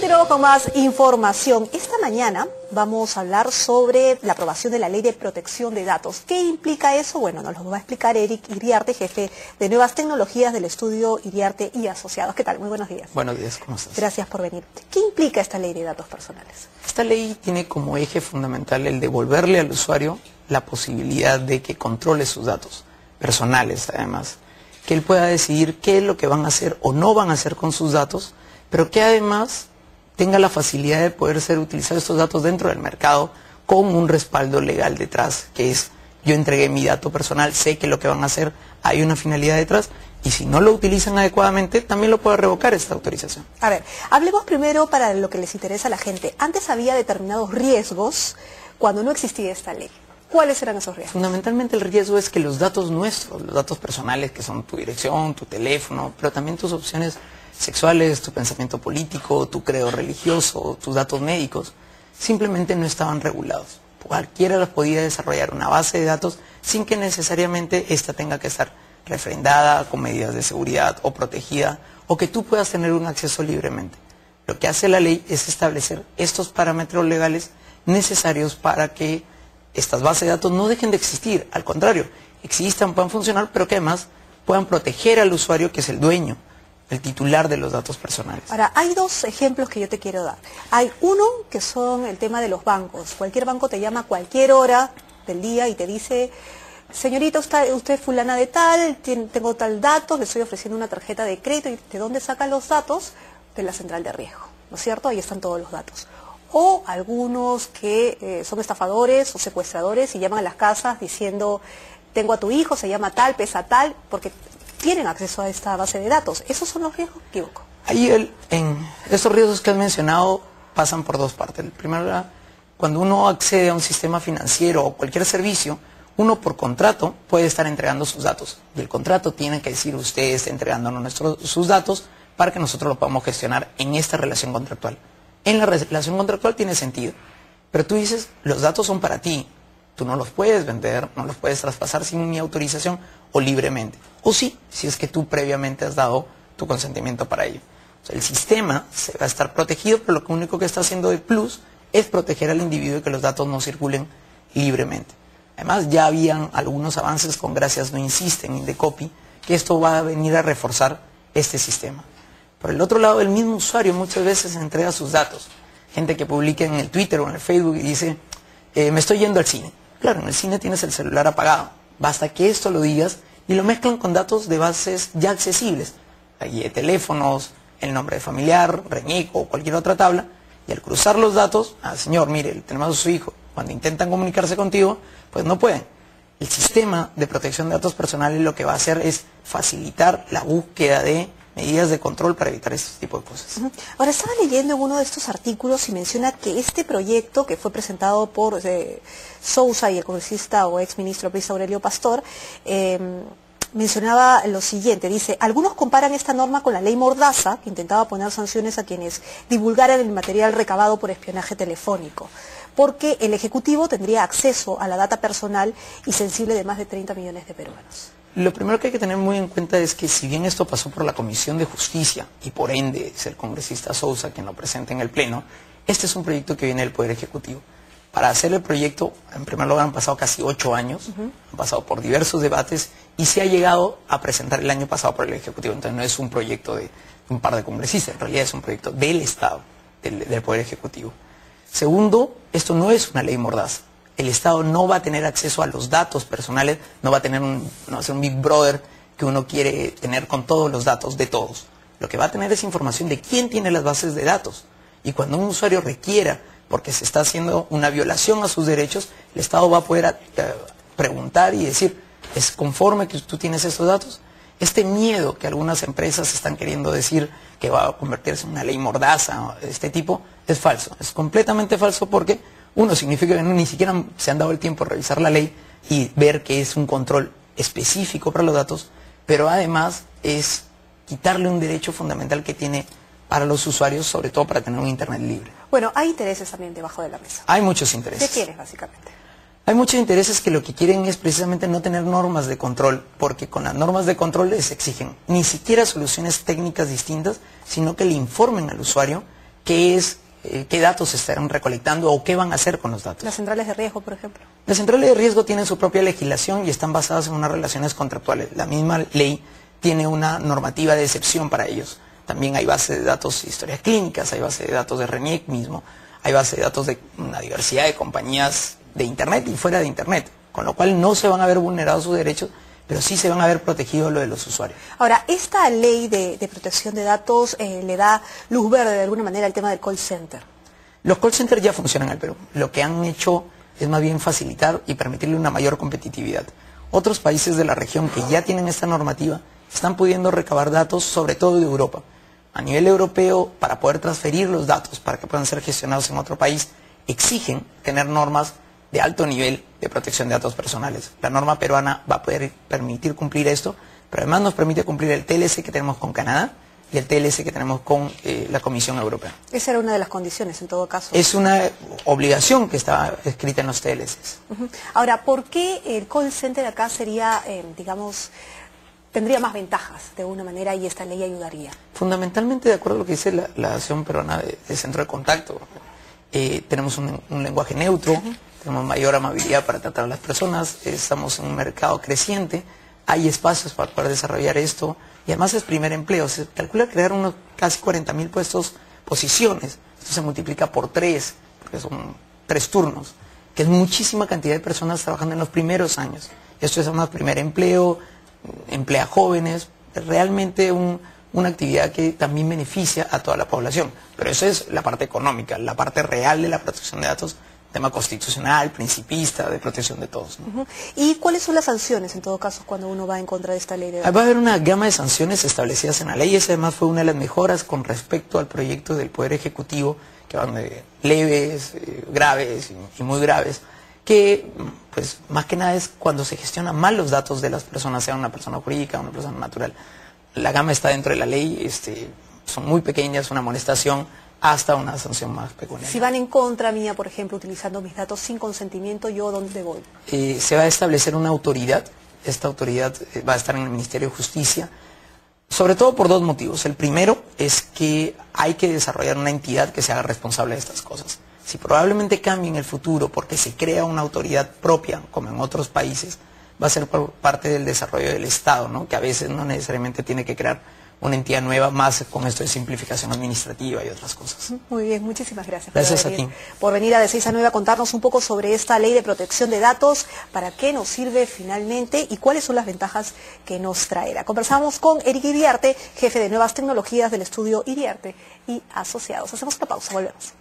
Continuamos con más información. Esta mañana vamos a hablar sobre la aprobación de la Ley de Protección de Datos. ¿Qué implica eso? Bueno, nos lo va a explicar Eric Iriarte, jefe de Nuevas Tecnologías del estudio Iriarte y Asociados. ¿Qué tal? Muy buenos días. Buenos días, ¿cómo estás? Gracias por venir. ¿Qué implica esta Ley de Datos Personales? Esta ley tiene como eje fundamental el devolverle al usuario la posibilidad de que controle sus datos personales, además. Que él pueda decidir qué es lo que van a hacer o no van a hacer con sus datos, pero que además tenga la facilidad de poder ser utilizados estos datos dentro del mercado con un respaldo legal detrás, que es, yo entregué mi dato personal, sé que lo que van a hacer, hay una finalidad detrás, y si no lo utilizan adecuadamente, también lo puede revocar esta autorización. A ver, hablemos primero para lo que les interesa a la gente. Antes había determinados riesgos cuando no existía esta ley. ¿Cuáles eran esos riesgos? Fundamentalmente el riesgo es que los datos nuestros, los datos personales, que son tu dirección, tu teléfono, pero también tus opciones sexuales, tu pensamiento político, tu credo religioso, tus datos médicos, simplemente no estaban regulados. Cualquiera podía desarrollar una base de datos sin que necesariamente ésta tenga que estar refrendada con medidas de seguridad o protegida, o que tú puedas tener un acceso libremente. Lo que hace la ley es establecer estos parámetros legales necesarios para que estas bases de datos no dejen de existir, al contrario, existan, puedan funcionar, pero que además puedan proteger al usuario, que es el dueño, el titular de los datos personales. Ahora, hay dos ejemplos que yo te quiero dar. Hay uno que son el tema de los bancos. Cualquier banco te llama a cualquier hora del día y te dice: señorita, usted es fulana de tal, tengo tal dato, le estoy ofreciendo una tarjeta de crédito. ¿Y de dónde sacan los datos? De la central de riesgo, ¿no es cierto? Ahí están todos los datos. O algunos que son estafadores o secuestradores y llaman a las casas diciendo: tengo a tu hijo, se llama tal, pesa tal, porque tienen acceso a esta base de datos. ¿Esos son los riesgos? Equivoco. Ahí estos riesgos que has mencionado pasan por dos partes. El primero, cuando uno accede a un sistema financiero o cualquier servicio, uno por contrato puede estar entregando sus datos. Y el contrato tiene que decir: usted está entregándonos sus datos para que nosotros lo podamos gestionar en esta relación contractual. En la relación contractual tiene sentido. Pero tú dices: los datos son para ti. Tú no los puedes vender, no los puedes traspasar sin mi autorización o libremente. O sí, si es que tú previamente has dado tu consentimiento para ello. O sea, el sistema se va a estar protegido, pero lo único que está haciendo de plus es proteger al individuo y que los datos no circulen libremente. Además, ya habían algunos avances con Gracias No Insisten, Indecopy, que esto va a venir a reforzar este sistema. Por el otro lado, el mismo usuario muchas veces entrega sus datos. Gente que publica en el Twitter o en el Facebook y dice: me estoy yendo al cine. Claro, en el cine tienes el celular apagado. Basta que esto lo digas y lo mezclan con datos de bases ya accesibles. La guía de teléfonos, el nombre de familiar, RENIEC o cualquier otra tabla. Y al cruzar los datos: señor, mire, tenemos a su hijo. Cuando intentan comunicarse contigo, pues no pueden. El sistema de protección de datos personales lo que va a hacer es facilitar la búsqueda de medidas de control para evitar este tipo de cosas. Ahora, estaba leyendo en uno de estos artículos y menciona que este proyecto que fue presentado por Sousa y el congresista o exministro Luis Aurelio Pastor, mencionaba lo siguiente, dice: algunos comparan esta norma con la ley Mordaza, que intentaba poner sanciones a quienes divulgaran el material recabado por espionaje telefónico, porque el Ejecutivo tendría acceso a la data personal y sensible de más de 30 millones de peruanos. Lo primero que hay que tener muy en cuenta es que, si bien esto pasó por la Comisión de Justicia y por ende es el congresista Sousa quien lo presenta en el Pleno, este es un proyecto que viene del Poder Ejecutivo. Para hacer el proyecto, en primer lugar, han pasado casi 8 años, han pasado por diversos debates y se ha llegado a presentar el año pasado por el Ejecutivo. Entonces no es un proyecto de un par de congresistas, en realidad es un proyecto del Estado, del Poder Ejecutivo. Segundo, esto no es una ley Mordaza. El Estado no va a tener acceso a los datos personales, no va a tener un Big Brother que uno quiere tener con todos los datos de todos. Lo que va a tener es información de quién tiene las bases de datos. Y cuando un usuario requiera, porque se está haciendo una violación a sus derechos, el Estado va a poder preguntar y decir: ¿es conforme que tú tienes estos datos? Este miedo que algunas empresas están queriendo decir que va a convertirse en una ley Mordaza de este tipo es falso. Es completamente falso, porque uno, significa que ni siquiera se han dado el tiempo de revisar la ley y ver que es un control específico para los datos, pero además es quitarle un derecho fundamental que tiene para los usuarios, sobre todo para tener un internet libre. Bueno, hay intereses también debajo de la mesa. Hay muchos intereses. ¿Qué quieres, básicamente? Hay muchos intereses que lo que quieren es precisamente no tener normas de control, porque con las normas de control les exigen ni siquiera soluciones técnicas distintas, sino que le informen al usuario qué datos se están recolectando o qué van a hacer con los datos. Las centrales de riesgo, por ejemplo. Las centrales de riesgo tienen su propia legislación y están basadas en unas relaciones contractuales. La misma ley tiene una normativa de excepción para ellos. También hay base de datos de historias clínicas, hay base de datos de RENIEC mismo, hay base de datos de una diversidad de compañías de Internet y fuera de Internet, con lo cual no se van a ver vulnerados sus derechos, pero sí se van a ver protegidos lo de los usuarios. Ahora, esta ley de protección de datos le da luz verde de alguna manera al tema del call center. Los call centers ya funcionan en el Perú. Lo que han hecho es más bien facilitar y permitirle una mayor competitividad. Otros países de la región que ya tienen esta normativa están pudiendo recabar datos, sobre todo de Europa. A nivel europeo, para poder transferir los datos, para que puedan ser gestionados en otro país, exigen tener normas de alto nivel de protección de datos personales. La norma peruana va a poder permitir cumplir esto, pero además nos permite cumplir el TLC que tenemos con Canadá y el TLC que tenemos con la Comisión Europea. Esa era una de las condiciones, en todo caso. Es una obligación que está escrita en los TLCs. Ahora, ¿por qué el call center acá sería, digamos, tendría más ventajas de alguna manera y esta ley ayudaría? Fundamentalmente, de acuerdo a lo que dice la Asociación Peruana de Centro de Contacto, tenemos un lenguaje neutro, tenemos mayor amabilidad para tratar a las personas, estamos en un mercado creciente, hay espacios para poder desarrollar esto y además es primer empleo. Se calcula crear unos casi 40.000 posiciones, esto se multiplica por 3, porque son 3 turnos, que es muchísima cantidad de personas trabajando en los primeros años. Esto es además primer empleo, emplea jóvenes, es realmente una actividad que también beneficia a toda la población. Pero eso es la parte económica, la parte real de la protección de datos, tema constitucional, principista, de protección de todos, ¿no? ¿Y cuáles son las sanciones, en todo caso, cuando uno va en contra de esta ley de datos? Va a haber una gama de sanciones establecidas en la ley, y esa además fue una de las mejoras con respecto al proyecto del Poder Ejecutivo, que van de leves, graves y muy graves, que pues más que nada es cuando se gestionan mal los datos de las personas, sea una persona jurídica o una persona natural. La gama está dentro de la ley, son muy pequeñas, una amonestación hasta una sanción más pecuniaria. Si van en contra mía, por ejemplo, utilizando mis datos sin consentimiento, ¿yo dónde voy? Se va a establecer una autoridad, esta autoridad va a estar en el Ministerio de Justicia, sobre todo por 2 motivos. El primero es que hay que desarrollar una entidad que se haga responsable de estas cosas. Si probablemente cambie en el futuro porque se crea una autoridad propia, como en otros países, va a ser por parte del desarrollo del Estado, ¿no? Que a veces no necesariamente tiene que crear una entidad nueva, más con esto de simplificación administrativa y otras cosas. Muy bien, muchísimas gracias. Gracias a ti. Por venir a De 6 a 9 a contarnos un poco sobre esta ley de protección de datos, para qué nos sirve finalmente y cuáles son las ventajas que nos traerá. Conversamos con Eric Iriarte, jefe de nuevas tecnologías del estudio Iriarte y Asociados. Hacemos una pausa, volvemos.